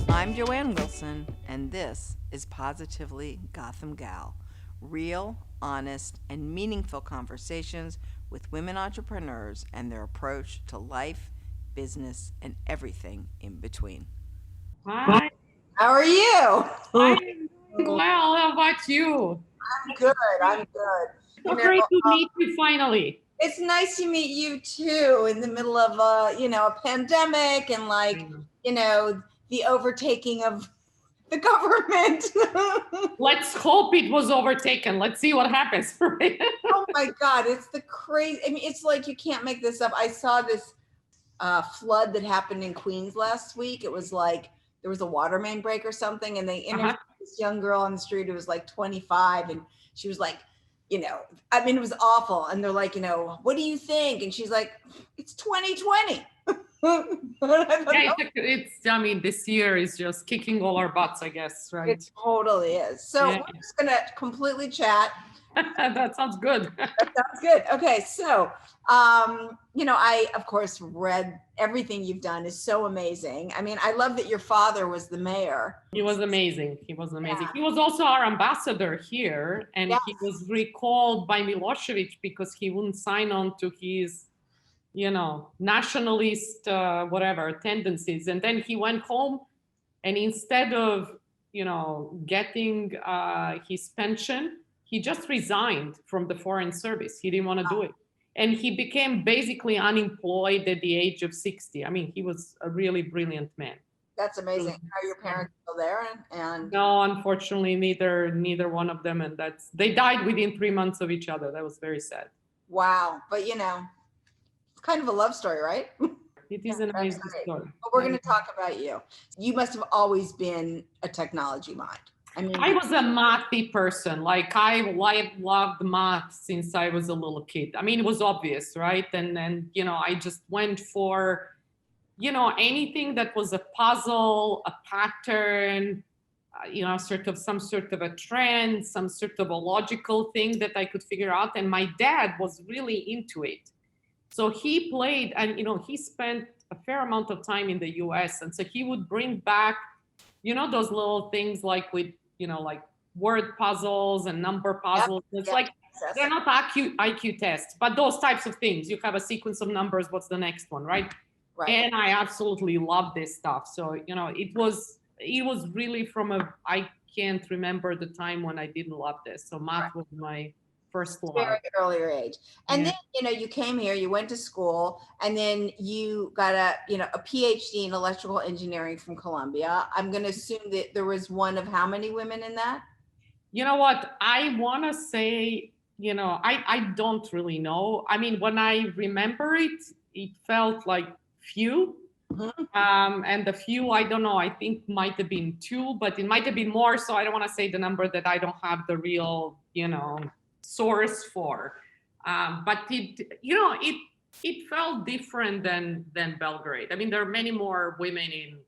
I'm Joanne Wilson, and this is Positively Gotham Gal. Real, honest, and meaningful conversations with women entrepreneurs and their approach to life, business, and everything in between. Hi, How are you? I'm doing well. How about you? I'm good. I'm good. So great to meet you finally. It's nice to meet you too in the middle of a pandemic and the overtaking of the government. Let's hope it was overtaken. Let's see what happens. Oh my God, it's the crazy. I mean, it's like you can't make this up. I saw this flood that happened in Queens last week. It was like there was a water main break or something, and they interviewed this young girl on the street who was like 25, and she was like, I mean, it was awful. And they're like, what do you think? And she's like, it's 2020. I mean, this year is just kicking all our butts, I guess, right? It totally is. So we're just going to completely chat. That sounds good. That sounds good. Okay. So, I, of course, read everything you've done is so amazing. I mean, I love that your father was the mayor. He was amazing. He was amazing. Yeah. He was also our ambassador here, and he was recalled by Milosevic because he wouldn't sign on to his nationalist, whatever, tendencies. And then he went home, and instead of, getting his pension, he just resigned from the foreign service. He didn't want to do it. And he became basically unemployed at the age of 60. I mean, he was a really brilliant man. That's amazing. Are your parents still there? And no, unfortunately, neither one of them. And they died within 3 months of each other. That was very sad. Wow. But it's kind of a love story, right? It is an amazing story. But we're going to talk about you. You must have always been a technology mind. I mean, I was a mathy person. Like I loved math since I was a little kid. I mean, it was obvious, right? And I just went for, anything that was a puzzle, a pattern, some sort of a trend, some sort of a logical thing that I could figure out. And my dad was really into it. So he played, and he spent a fair amount of time in the US. And so he would bring back, those little things like with, like word puzzles and number puzzles. It's like, they're not IQ tests, but those types of things. You have a sequence of numbers, what's the next one, right? Right. And I absolutely love this stuff. So, it was really I can't remember the time when I didn't love this. So math was my first love. Very earlier age. And then, you came here, you went to school, and then you got a PhD in electrical engineering from Columbia. I'm going to assume that there was one of how many women in that? You know what? I want to say, I don't really know. I mean, when I remember it felt like few. Mm-hmm. And the few, I don't know, I think might have been 2, but it might have been more. So I don't want to say the number that I don't have the real, source for. But it felt different than Belgrade. I mean, there are many more women in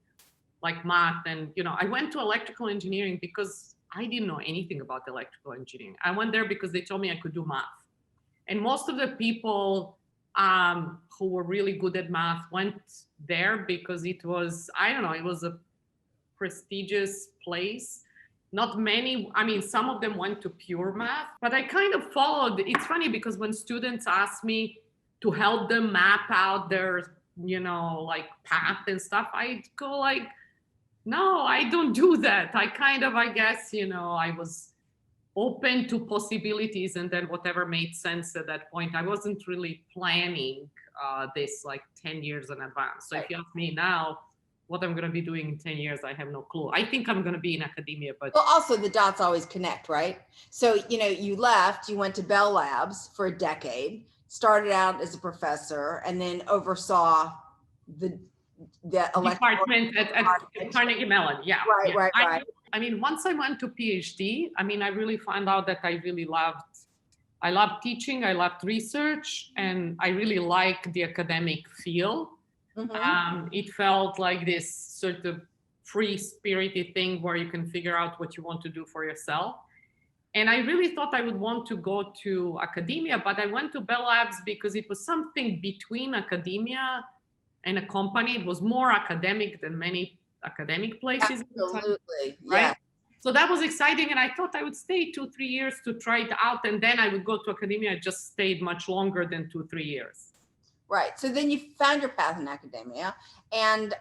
like math, and I went to electrical engineering because I didn't know anything about electrical engineering. I went there because they told me I could do math. And most of the people who were really good at math went there because it was, I don't know, it was a prestigious place. Not many, I mean, some of them went to pure math, but I kind of followed. It's funny because when students ask me to help them map out their, like path and stuff, I go like, no, I don't do that. I guess, I was open to possibilities, and then whatever made sense at that point. I wasn't really planning this like 10 years in advance. So if you ask me now, what I'm going to be doing in 10 years, I have no clue. I think I'm going to be in academia, but... Well, also the dots always connect, right? So, you left, you went to Bell Labs for a decade, started out as a professor, and then oversaw the department at Carnegie Mellon. Yeah. Right. I mean, once I went to PhD, I mean, I really found out that I loved teaching, I loved research, and I really liked the academic field. Mm-hmm. It felt like this sort of free-spirited thing where you can figure out what you want to do for yourself. And I really thought I would want to go to academia, but I went to Bell Labs because it was something between academia and a company. It was more academic than many academic places. Absolutely. Right? Yeah. So that was exciting. And I thought I would stay 2-3 years to try it out. And then I would go to academia. I just stayed much longer than 2-3 years. Right. So then you found your path in academia, and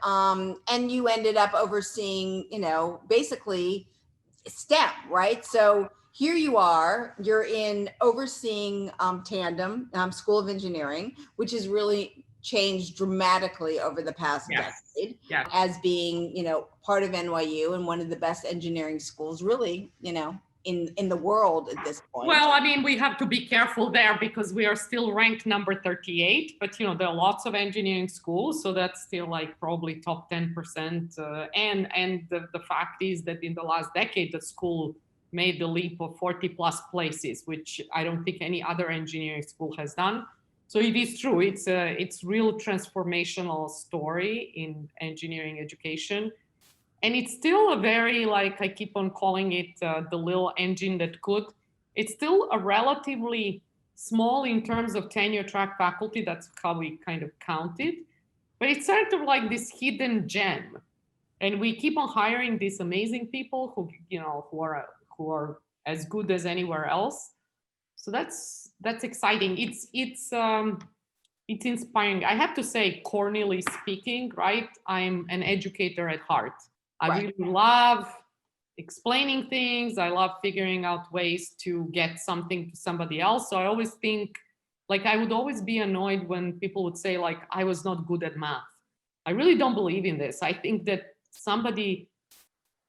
you ended up overseeing, basically STEM, right? So here you are, you're in overseeing Tandem, School of Engineering, which has really changed dramatically over the past decade, as being, part of NYU and one of the best engineering schools, really, in the world at this point. Well, I mean, we have to be careful there because we are still ranked number 38, but there are lots of engineering schools, so that's still like probably top 10%. And the fact is that in the last decade, the school made the leap of 40 plus places, which I don't think any other engineering school has done. So it is true. It's real transformational story in engineering education. And it's still a very, like I keep on calling it the little engine that could. It's still a relatively small in terms of tenure track faculty. That's how we kind of count it. But it's sort of like this hidden gem. And we keep on hiring these amazing people who are as good as anywhere else. So that's exciting. It's inspiring. I have to say, cornily speaking, right? I'm an educator at heart. I really love explaining things. I love figuring out ways to get something to somebody else. So I always think, like, I would always be annoyed when people would say, like, I was not good at math. I really don't believe in this. I think that somebody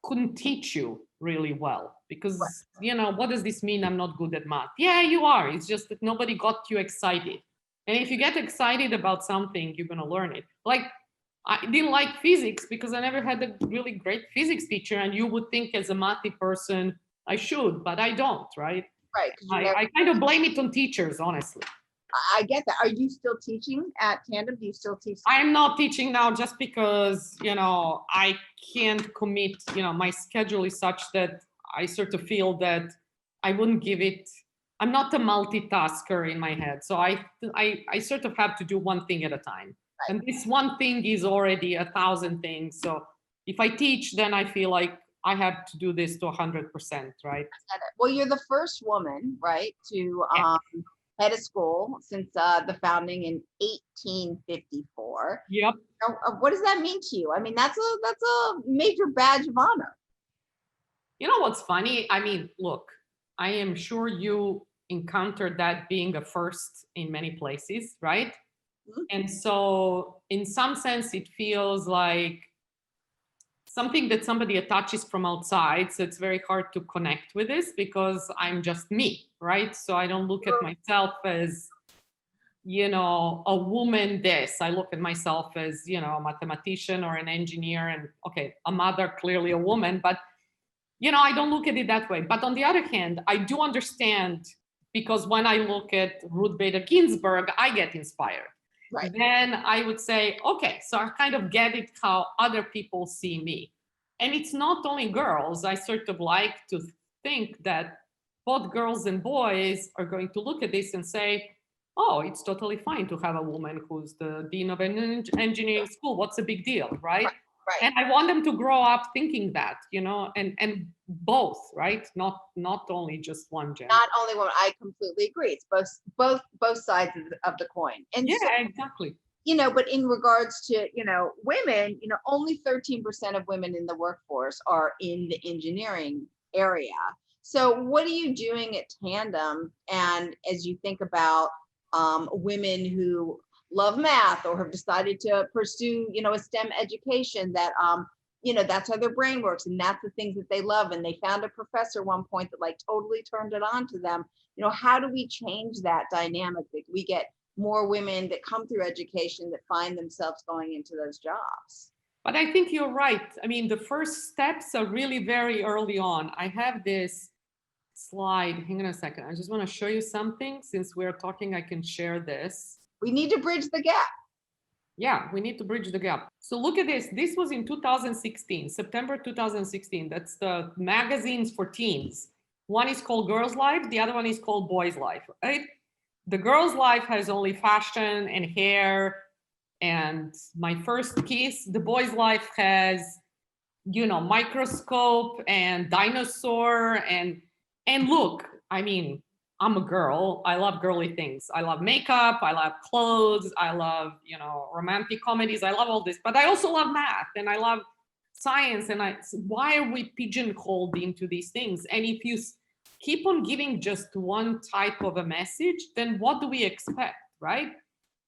couldn't teach you really well because, what does this mean? I'm not good at math. Yeah, you are. It's just that nobody got you excited. And if you get excited about something, you're going to learn it. Like, I didn't like physics because I never had a really great physics teacher. And you would think as a mathy person, I should, but I don't, right? Right. I kind of blame it on teachers, honestly. I get that. Are you still teaching at Tandem? Do you still teach? I'm not teaching now just because, I can't commit, my schedule is such that I sort of feel that I wouldn't give it. I'm not a multitasker in my head. So I sort of have to do one thing at a time. Right. And this one thing is already 1,000 things. So if I teach, then I feel like I have to do this to 100%, right? Well, you're the first woman, right, to head a school since the founding in 1854. Yep. What does that mean to you? I mean, that's a major badge of honor. You know what's funny? I mean, look, I am sure you encountered that being a first in many places, right? Mm-hmm. And so in some sense, it feels like something that somebody attaches from outside. So it's very hard to connect with this because I'm just me, right? So I don't look at myself as, a woman this. I look at myself as, a mathematician or an engineer and, okay, a mother, clearly a woman, but, I don't look at it that way. But on the other hand, I do understand because when I look at Ruth Bader Ginsburg, I get inspired. Right. Then I would say, okay, so I kind of get it how other people see me. And it's not only girls. I sort of like to think that both girls and boys are going to look at this and say, oh, it's totally fine to have a woman who's the dean of an engineering school. What's the big deal, right? Right. And I want them to grow up thinking that, and both, right? Not only just one gender. Not only one. I completely agree. It's both sides of the coin. And yeah, so, exactly. But in regards to, women, only 13% of women in the workforce are in the engineering area. So what are you doing at Tandem? And as you think about women who love math or have decided to pursue, a STEM education that, that's how their brain works and that's the things that they love. And they found a professor at one point that like totally turned it on to them. How do we change that dynamic that we get more women that come through education that find themselves going into those jobs? But I think you're right. I mean, the first steps are really very early on. I have this slide. Hang on a second. I just want to show you something. Since we're talking, I can share this. We need to bridge the gap. Yeah, we need to bridge the gap. So look at this. This was in 2016, September 2016. That's the magazines for teens. One is called Girls Life. The other one is called Boys Life, right? The Girls Life has only fashion and hair and my first kiss. The Boys Life has microscope and dinosaur and look, I mean, I'm a girl. I love girly things. I love makeup. I love clothes. I love, romantic comedies. I love all this, but I also love math and I love science. And why are we pigeonholed into these things? And if you keep on giving just one type of a message, then what do we expect, right?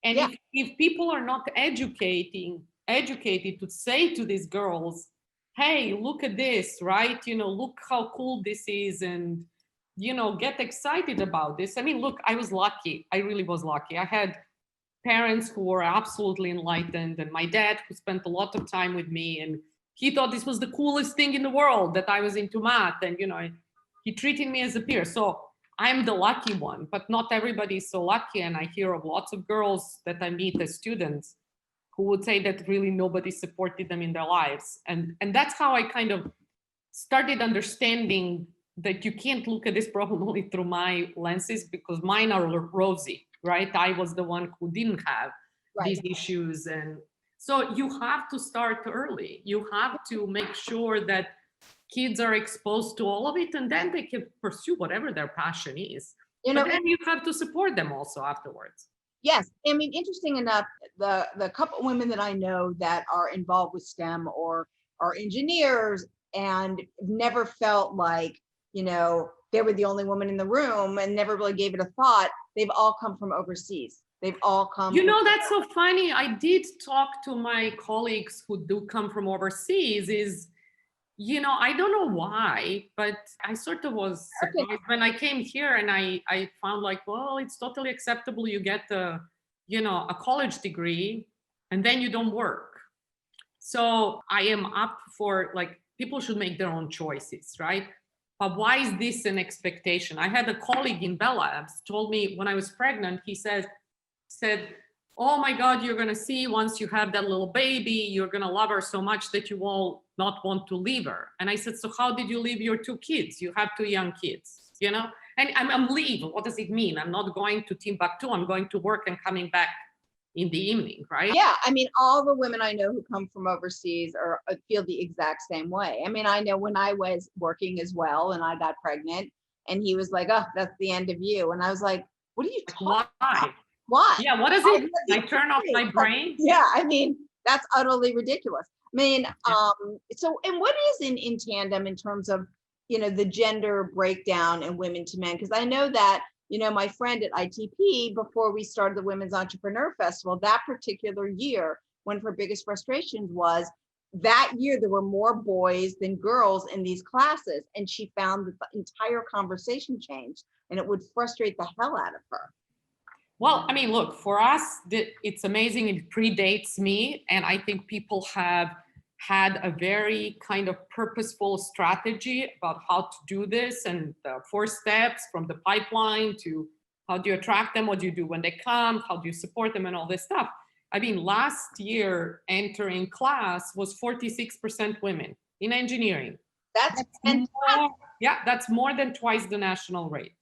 And if people are not educated to say to these girls, hey, look at this, right? Look how cool this is, and get excited about this. I mean, look, I was lucky. I really was lucky. I had parents who were absolutely enlightened, and my dad who spent a lot of time with me, and he thought this was the coolest thing in the world that I was into math, and he treated me as a peer. So I'm the lucky one, but not everybody is so lucky. And I hear of lots of girls that I meet as students who would say that really nobody supported them in their lives. And that's how I kind of started understanding that you can't look at this problem only through my lenses, because mine are rosy, right? I was the one who didn't have these issues. And so you have to start early. You have to make sure that kids are exposed to all of it, and then they can pursue whatever their passion is. But then you have to support them also afterwards. Yes. I mean, interesting enough, the couple women that I know that are involved with STEM or are engineers and never felt like, they were the only woman in the room and never really gave it a thought. They've all come from overseas. They've all come. That's so funny. I did talk to my colleagues who do come from overseas. I don't know why, but I sort of was surprised when I came here, and I found like, well, it's totally acceptable. You get a college degree and then you don't work. So I am up for, like, people should make their own choices, right? But why is this an expectation? I had a colleague in Bell Labs told me when I was pregnant, he said, oh my God, you're going to see once you have that little baby, you're going to love her so much that you will not want to leave her. And I said, so how did you leave your 2 kids? You have 2 young kids, and I'm leave. What does it mean? I'm not going to Timbuktu. I'm going to work and coming back in the evening, right? Yeah. I mean, all the women I know who come from overseas feel the exact same way. I mean, I know when I was working as well and I got pregnant and he was like, oh, that's the end of you. And I was like, what are you talking about? Why? Yeah, what is it? I turn off my brain? Yeah, I mean, that's utterly ridiculous. I mean, so, and what is in tandem in terms of, the gender breakdown in women to men? Because I know that, my friend at ITP, before we started the Women's Entrepreneur Festival, that particular year, one of her biggest frustrations was that year there were more boys than girls in these classes. And she found that the entire conversation changed, and it would frustrate the hell out of her. Well, I mean, look, for us, it's amazing. It predates me. And I think people have had a very kind of purposeful strategy about how to do this, and the 4 steps from the pipeline to how do you attract them, what do you do when they come, how do you support them, and all this stuff. I mean, last year, entering class was 46% women in engineering. That's fantastic. That's more than twice the national rate.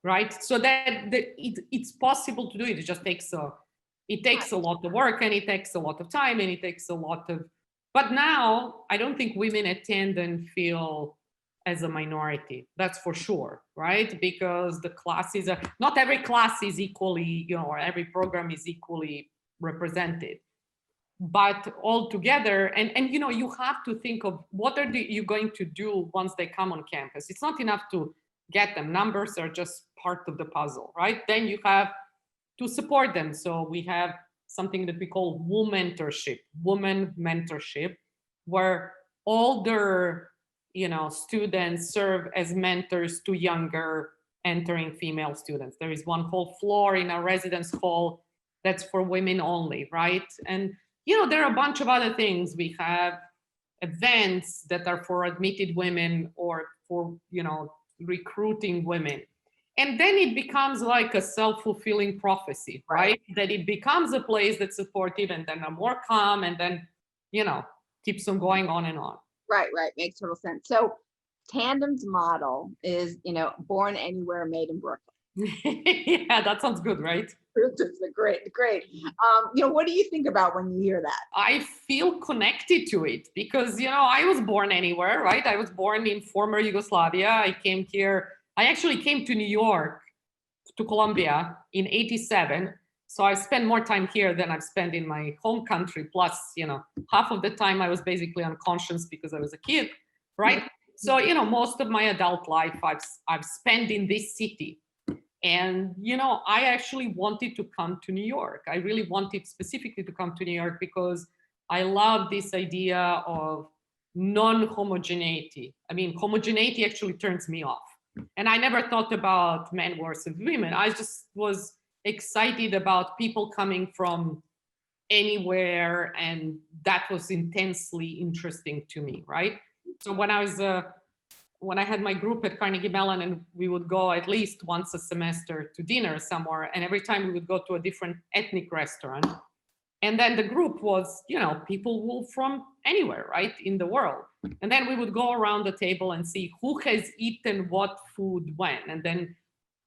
Right, so that it's possible to do it. It just takes a lot of work, and it takes a lot of time, and it takes a lot of. But now I don't think women at Tandon feel as a minority. That's for sure, right? Because the classes are not every class is equally, or every program is equally represented. But all together, and you have to think of what are you going to do once they come on campus. It's not enough to get them. Numbers are just part of the puzzle, right? Then you have to support them. So we have something that we call woman mentorship, where older, students serve as mentors to younger entering female students. There is one whole floor in our residence hall that's for women only, right? And there are a bunch of other things. We have events that are for admitted women or for, recruiting women. And then it becomes like a self-fulfilling prophecy, right? That it becomes a place that's supportive, and then more calm, and then, keeps on going on and on. Right. Makes total sense. So Tandem's model is, born anywhere, made in Brooklyn. Yeah, that sounds good, right? It's a great. What do you think about when you hear that? I feel connected to it because, I was born anywhere, right? I was born in former Yugoslavia. I came here. I actually came to New York, to Colombia in 87. So I spent more time here than I've spent in my home country. Plus, half of the time I was basically unconscious because I was a kid, right? So, most of my adult life I've spent in this city. And, I actually wanted to come to New York. I really wanted specifically to come to New York because I love this idea of non-homogeneity. I mean, homogeneity actually turns me off. And I never thought about men versus women. I just was excited about people coming from anywhere. And that was intensely interesting to me, right? So when I had my group at Carnegie Mellon, and we would go at least once a semester to dinner somewhere, and every time we would go to a different ethnic restaurant. And then the group was, people from anywhere, right, in the world. And then we would go around the table and see who has eaten what food when. And then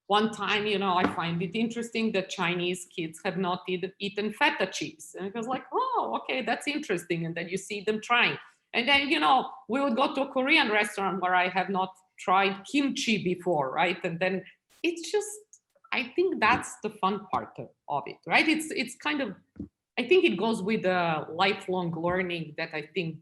one time, I find it interesting that Chinese kids have not eaten feta cheese. And it was like, oh, okay, that's interesting. And then you see them trying. And then, we would go to a Korean restaurant where I have not tried kimchi before, right? And then it's just, I think that's the fun part of it, right? It's kind of, I think it goes with the lifelong learning that I think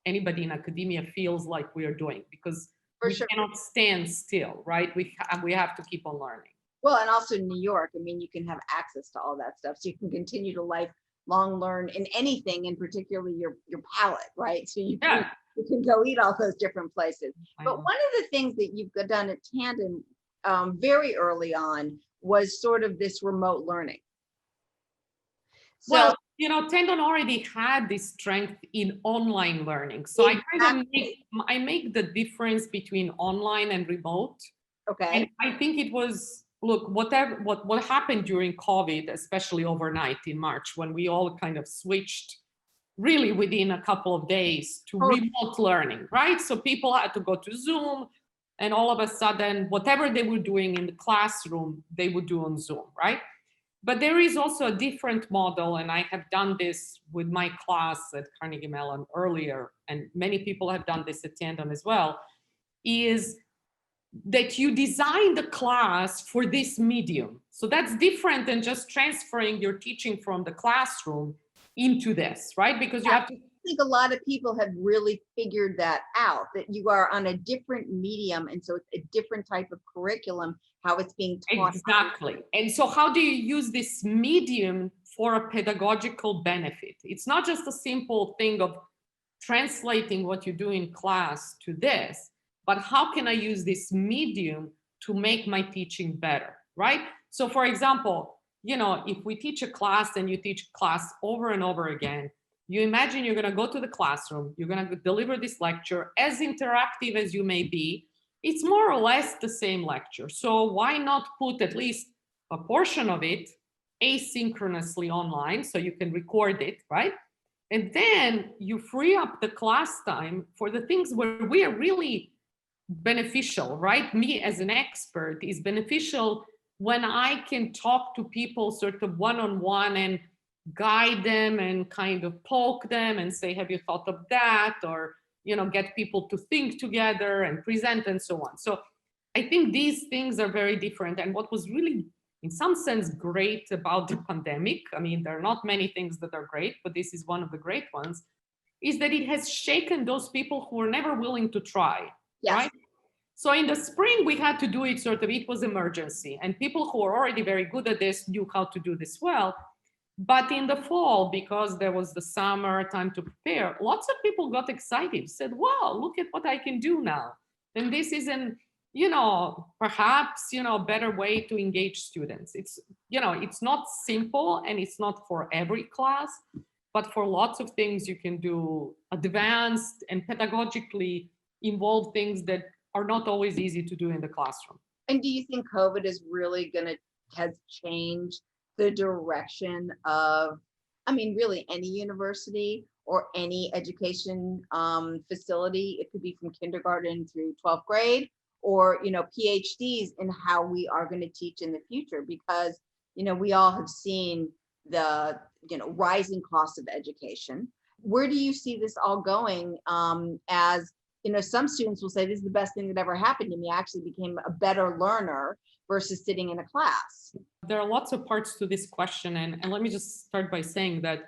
anybody in academia feels like we are doing, because For we sure. cannot stand still, right? We have to keep on learning. Well, and also New York, I mean, you can have access to all that stuff. So you can continue to lifelong learn in anything, and particularly your palate, right? So you can go eat all those different places. But one of the things that you've done at Tandon very early on was sort of this remote learning. So, Tandon already had this strength in online learning. So exactly. I make the difference between online and remote. Okay. And I think it was, look, what happened during COVID, especially overnight in March, when we all kind of switched really within a couple of days to remote learning, right? So people had to go to Zoom, and all of a sudden, whatever they were doing in the classroom, they would do on Zoom, right? But there is also a different model, and I have done this with my class at Carnegie Mellon earlier, and many people have done this at Tandem as well, is that you design the class for this medium. So that's different than just transferring your teaching from the classroom into this, right? Because you have to. I think a lot of people have really figured that out, that you are on a different medium, and so it's a different type of curriculum, how it's being taught. Exactly. And so how do you use this medium for a pedagogical benefit? It's not just a simple thing of translating what you do in class to this, but how can I use this medium to make my teaching better, right? So for example, if we teach a class and you teach class over and over again, you imagine you're going to go to the classroom, you're going to deliver this lecture, as interactive as you may be, it's more or less the same lecture. So why not put at least a portion of it asynchronously online so you can record it, right? And then you free up the class time for the things where we are really beneficial, right? Me as an expert is beneficial when I can talk to people sort of one-on-one and guide them and kind of poke them and say, have you thought of that? Or, get people to think together and present and so on. So I think these things are very different. And what was really, in some sense, great about the pandemic, I mean, there are not many things that are great, but this is one of the great ones, is that it has shaken those people who were never willing to try, right? So in the spring, we had to do it sort of, it was emergency. And people who were already very good at this knew how to do this well. But in the fall, because there was the summer time to prepare, lots of people got excited, said, wow, look at what I can do now. And this is perhaps, a better way to engage students. It's not simple and it's not for every class, but for lots of things you can do advanced and pedagogically involved things that are not always easy to do in the classroom. And do you think COVID is really has changed the direction of, really any university or any education facility? It could be from kindergarten through 12th grade, or, PhDs in how we are going to teach in the future, because, we all have seen the, rising cost of education. Where do you see this all going? As some students will say, this is the best thing that ever happened to me. I actually became a better learner versus sitting in a class. There are lots of parts to this question. And let me just start by saying that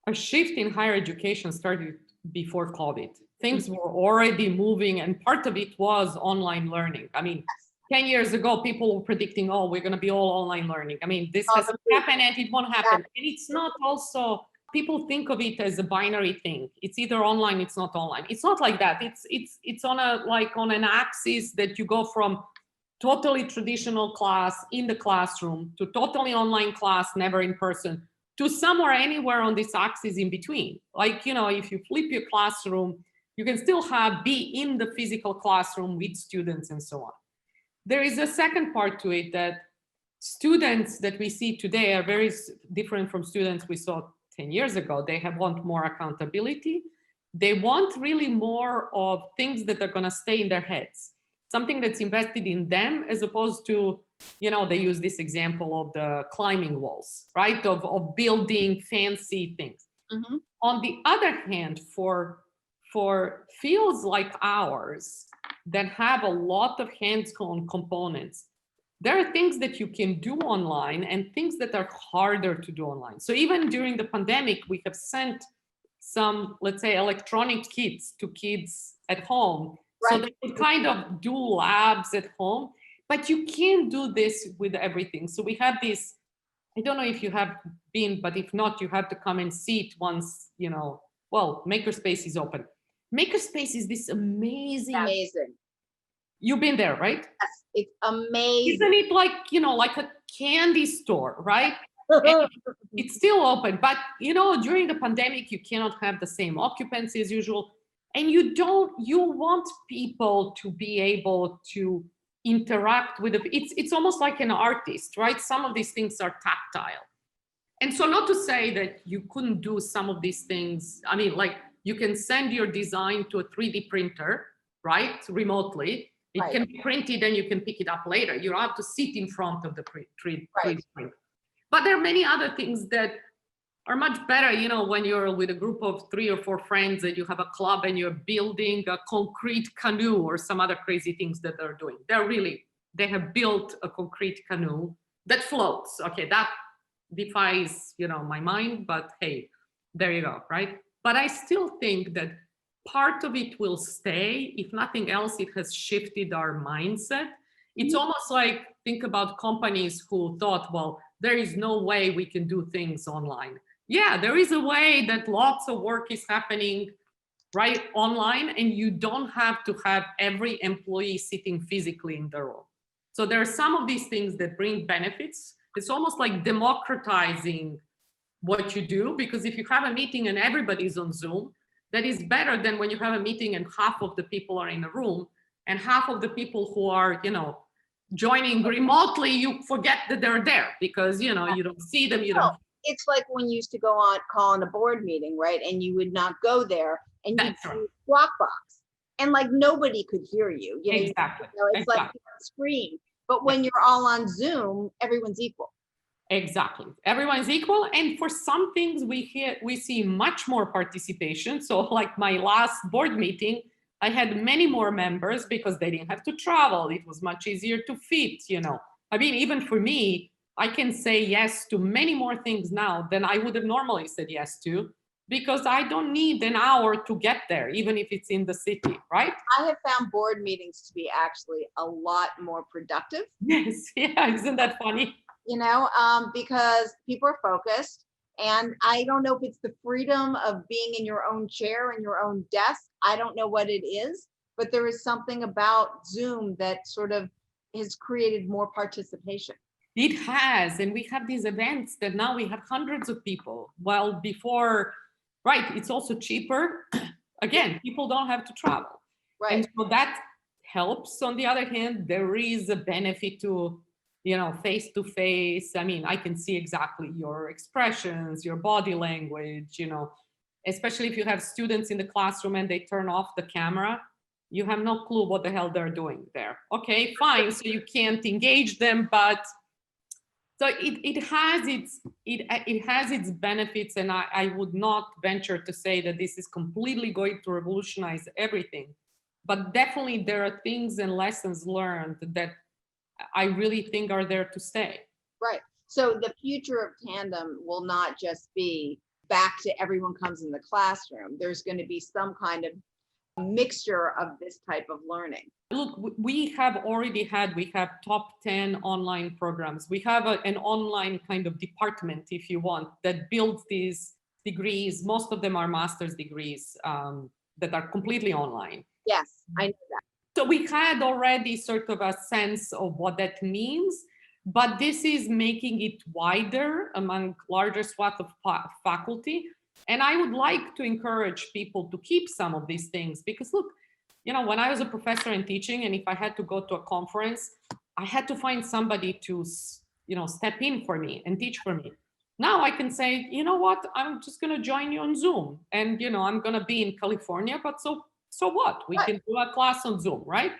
a shift in higher education started before COVID. Things were already moving, and part of it was online learning. I mean, 10 years ago, people were predicting, oh, we're going to be all online learning. I mean, this hasn't happened and it won't happen. And it's not also, people think of it as a binary thing. It's either online, it's not online. It's not like that. It's on an axis that you go from totally traditional class in the classroom to totally online class, never in person, to somewhere anywhere on this axis in between. Like, if you flip your classroom, you can still be in the physical classroom with students and so on. There is a second part to it, that students that we see today are very different from students we saw 10 years ago. They want more accountability. They want really more of things that are going to stay in their heads, something that's invested in them, as opposed to, they use this example of the climbing walls, right? Of building fancy things. Mm-hmm. On the other hand, for fields like ours that have a lot of hands-on components, there are things that you can do online and things that are harder to do online. So even during the pandemic, we have sent some, let's say, electronic kits to kids at home. Right. So they could kind of do labs at home, but you can't do this with everything. So we have this, I don't know if you have been, but if not, you have to come and see it once, Makerspace is open. Makerspace is this amazing. You've been there, right? Yes, it's amazing. Isn't it like a candy store, right? It's still open, but during the pandemic, you cannot have the same occupancy as usual. And you want people to be able to interact with it's almost like an artist, right? Some of these things are tactile. And so not to say that you couldn't do some of these things. I mean, like, you can send your design to a 3D printer, right? Remotely. It can be printed and you can pick it up later. You don't have to sit in front of the 3D printer. But there are many other things that are much better, when you're with a group of 3 or 4 friends and you have a club and you're building a concrete canoe or some other crazy things that they're doing. They have built a concrete canoe that floats. Okay, that defies, my mind, but hey, there you go, right? But I still think that part of it will stay. If nothing else, it has shifted our mindset. It's almost like, think about companies who thought, well, there is no way we can do things online. Yeah, there is a way that lots of work is happening right online, and you don't have to have every employee sitting physically in the room. So there are some of these things that bring benefits. It's almost like democratizing what you do, because if you have a meeting and everybody's on Zoom, that is better than when you have a meeting and half of the people are in a room and half of the people who are, joining remotely, you forget that they're there because, you don't see them. It's like when you used to go on call on a board meeting, right? And you would not go there and you'd use Dropbox, and like nobody could hear you. Exactly. It's like you scream. But when you're all on Zoom, everyone's equal. Exactly. Everyone's equal. And for some things we see much more participation. So like my last board meeting, I had many more members because they didn't have to travel. It was much easier to fit, I mean, even for me, I can say yes to many more things now than I would have normally said yes to, because I don't need an hour to get there, even if it's in the city, right? I have found board meetings to be actually a lot more productive. Yes, yeah, isn't that funny? Because people are focused, and I don't know if it's the freedom of being in your own chair and your own desk. I don't know what it is, but there is something about Zoom that sort of has created more participation. It has, and we have these events that now we have hundreds of people. While before, right, it's also cheaper. Again, people don't have to travel. Right. And so that helps. On the other hand, there is a benefit to, face-to-face. I mean, I can see exactly your expressions, your body language, especially if you have students in the classroom and they turn off the camera. You have no clue what the hell they're doing there. Okay, fine. So you can't engage them, but so it has its benefits, and I would not venture to say that this is completely going to revolutionize everything. But definitely there are things and lessons learned that I really think are there to stay. Right. So the future of tandem will not just be back to everyone comes in the classroom. There's going to be some kind of mixture of this type of learning. Look, we have top 10 online programs. We have an online kind of department, if you want, that builds these degrees. Most of them are master's degrees that are completely online. Yes, I know that. So we had already sort of a sense of what that means, but this is making it wider among larger swath of faculty. And I would like to encourage people to keep some of these things because look, when I was a professor and teaching, and if I had to go to a conference, I had to find somebody to, step in for me and teach for me. Now I can say, you know what, I'm just going to join you on Zoom, and I'm going to be in California, but so what? We can do a class on Zoom, right?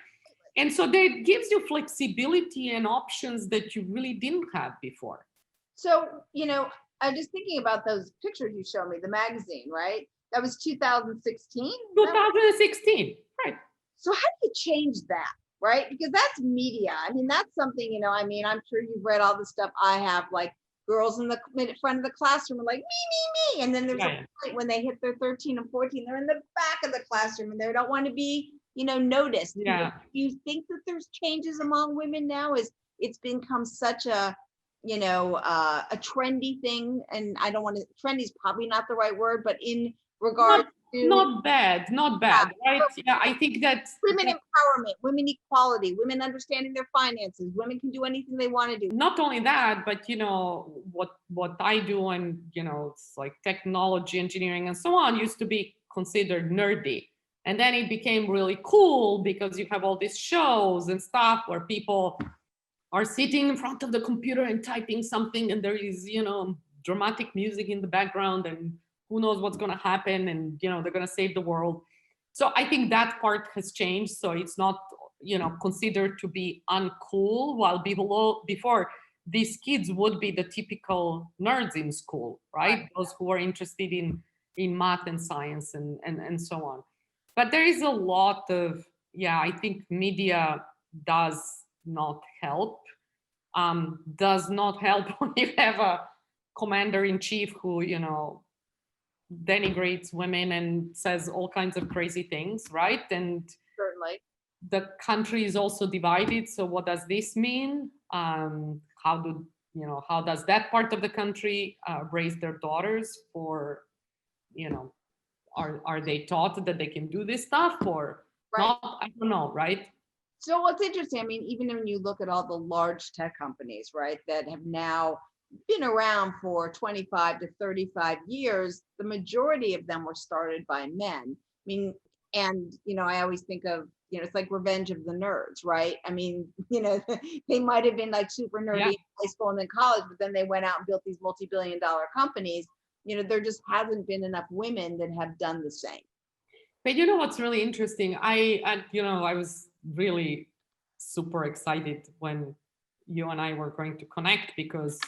And so that gives you flexibility and options that you really didn't have before. So, I'm just thinking about those pictures you showed me, the magazine, right? That was 2016? 2016, right. So how do you change that, right? Because that's media. I mean, that's something, I'm sure you've read all the stuff I have, like girls in the front of the classroom are like, me. And then there's a point when they hit their 13 and 14, they're in the back of the classroom and they don't want to be, noticed. Yeah. Do you think that there's changes among women now? It's become such a a trendy thing, and I don't want to, trendy is probably not the right word, but in regards to not bad, right? Yeah, I think that women empowerment, women equality, women understanding their finances, women can do anything they want to do. Not only that, but what I do, and it's like technology, engineering, and so on, used to be considered nerdy. And then it became really cool because you have all these shows and stuff where people are sitting in front of the computer and typing something, and there is, dramatic music in the background, and who knows what's going to happen, and, they're going to save the world. So I think that part has changed. So it's not, considered to be uncool, while before these kids would be the typical nerds in school, right? Those who are interested in math and science and so on. But there is a lot of, I think media does not help. Does not help when you have a commander-in-chief who, denigrates women and says all kinds of crazy things, right? And certainly the country is also divided. So what does this mean? How does that part of the country raise their daughters for, are they taught that they can do this stuff or not? I don't know, right? So what's interesting, I mean, even when you look at all the large tech companies, right, that have now been around for 25 to 35 years, the majority of them were started by men. I mean, and, I always think of, it's like Revenge of the Nerds, right? I mean, they might have been like super nerdy in high school and then college, but then they went out and built these multi-billion-dollar companies. There just hasn't been enough women that have done the same. But what's really interesting? I was really super excited when you and I were going to connect because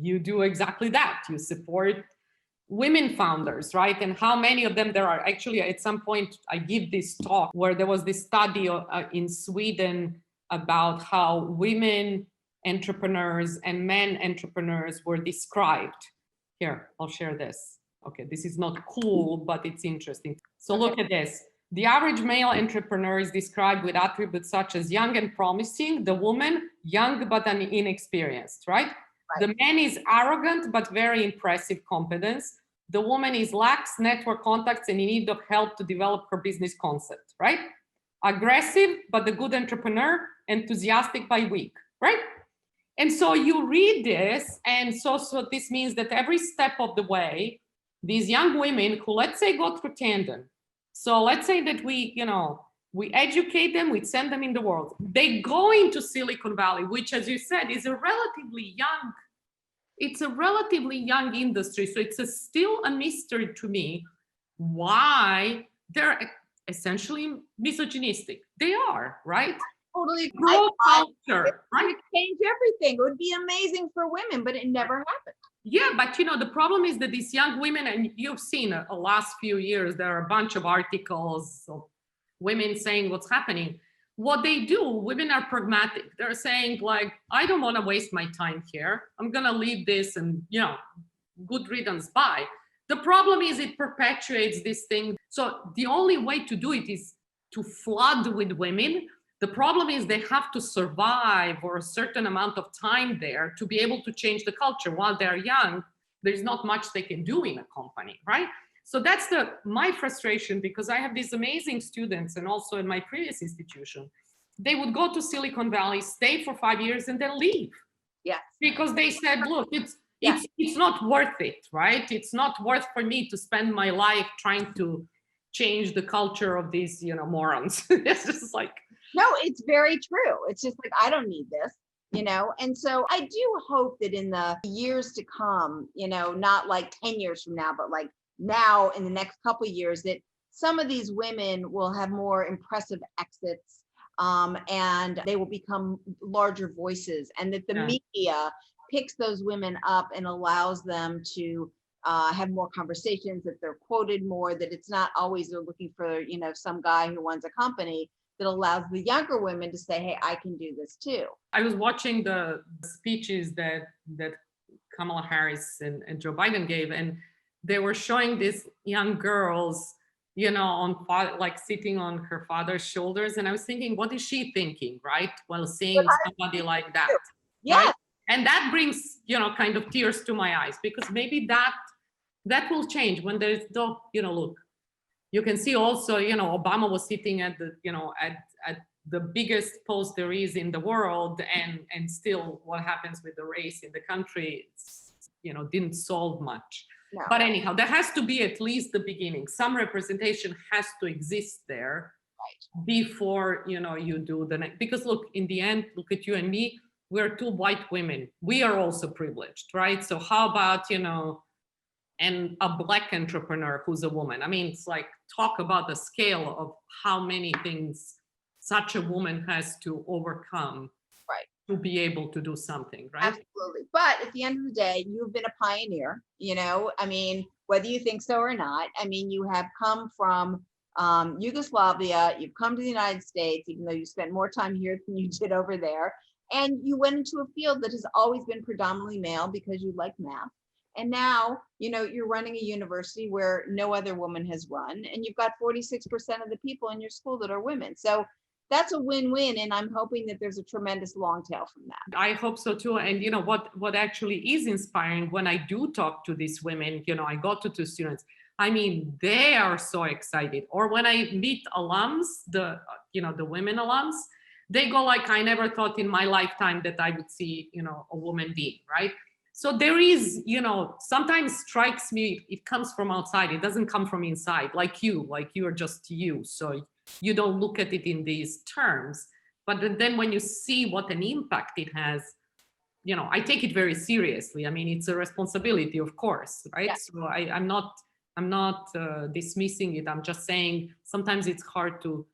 you do exactly that. You support women founders, right? And how many of them there are. Actually, at some point, I give this talk where there was this study in Sweden about how women entrepreneurs and men entrepreneurs were described. Here, I'll share this. Okay, this is not cool, but it's interesting. So look at this. The average male entrepreneur is described with attributes such as young and promising. The woman, young but inexperienced, right? The man is arrogant but very impressive competence. The woman is lacks network contacts and in need of help to develop her business concept, right? Aggressive but a good entrepreneur, enthusiastic but weak, right? And so you read this, and so this means that every step of the way, these young women who, let's say, go through Tandem. So let's say that we educate them, we send them in the world. They go into Silicon Valley, which, as you said, is a relatively young industry. So it's still a mystery to me why they're essentially misogynistic. They are, right? Totally. Bro It culture, right? would change everything. It would be amazing for women, but it never happened. Yeah, but the problem is that these young women, and you've seen the last few years, there are a bunch of articles of women saying what's happening. What they do, women are pragmatic. They're saying, like, I don't want to waste my time here. I'm going to leave this and, good riddance, bye. The problem is it perpetuates this thing. So the only way to do it is to flood with women. The problem is they have to survive for a certain amount of time there to be able to change the culture. While they're young, there's not much they can do in a company, right? So that's my frustration, because I have these amazing students, and also in my previous institution, they would go to Silicon Valley, stay for 5 years, and then leave. Yeah. Because they said, look, it's not worth it, right? It's not worth for me to spend my life trying to change the culture of these, morons. It's just like, no, it's very true. It's just like, I don't need this, And so I do hope that in the years to come, not like 10 years from now, but like now in the next couple of years, that some of these women will have more impressive exits, and they will become larger voices, and that the media picks those women up and allows them to have more conversations, that they're quoted more, that it's not always they're looking for, some guy who runs a company, that allows the younger women to say, hey, I can do this too. I was watching the speeches that Kamala Harris and Joe Biden gave, and they were showing these young girls, like sitting on her father's shoulders. And I was thinking, what is she thinking, right? While seeing somebody like that. Yeah. Right? And that brings, kind of tears to my eyes, because maybe that will change when there's look, you can see also, Obama was sitting at the, at the biggest post there is in the world, and still what happens with the race in the country, didn't solve much. No. But anyhow, there has to be at least the beginning. Some representation has to exist there, right, before, you do the next. Because look, in the end, look at you and me, we're two white women. We are also privileged, right? So how about, and a Black entrepreneur who's a woman? I mean, it's like, talk about the scale of how many things such a woman has to overcome, right, to be able to do something, right? Absolutely. But at the end of the day, you've been a pioneer, I mean, whether you think so or not. I mean, you have come from Yugoslavia, you've come to the United States, even though you spent more time here than you did over there. And you went into a field that has always been predominantly male because you like math. And now, you're running a university where no other woman has run, and you've got 46% of the people in your school that are women. So that's a win-win, and I'm hoping that there's a tremendous long tail from that. I hope so too. And what actually is inspiring, when I do talk to these women, I go to two students, I mean, they are so excited. Or when I meet alums, the women alums, they go like, I never thought in my lifetime that I would see, a woman dean, right? So there is, sometimes strikes me, it comes from outside. It doesn't come from inside, like you are just you. So you don't look at it in these terms. But then when you see what an impact it has, I take it very seriously. I mean, it's a responsibility, of course, right? Yeah. So I'm not dismissing it. I'm just saying sometimes it's hard to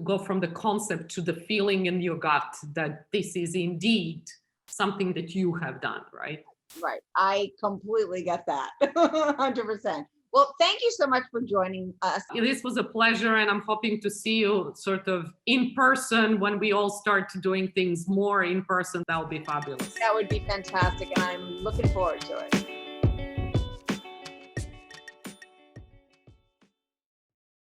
go from the concept to the feeling in your gut that this is indeed something that you have done, right? Right. I completely get that. 100%. Well, thank you so much for joining us. This was a pleasure, and I'm hoping to see you sort of in person when we all start doing things more in person. That would be fabulous. That would be fantastic, and I'm looking forward to it.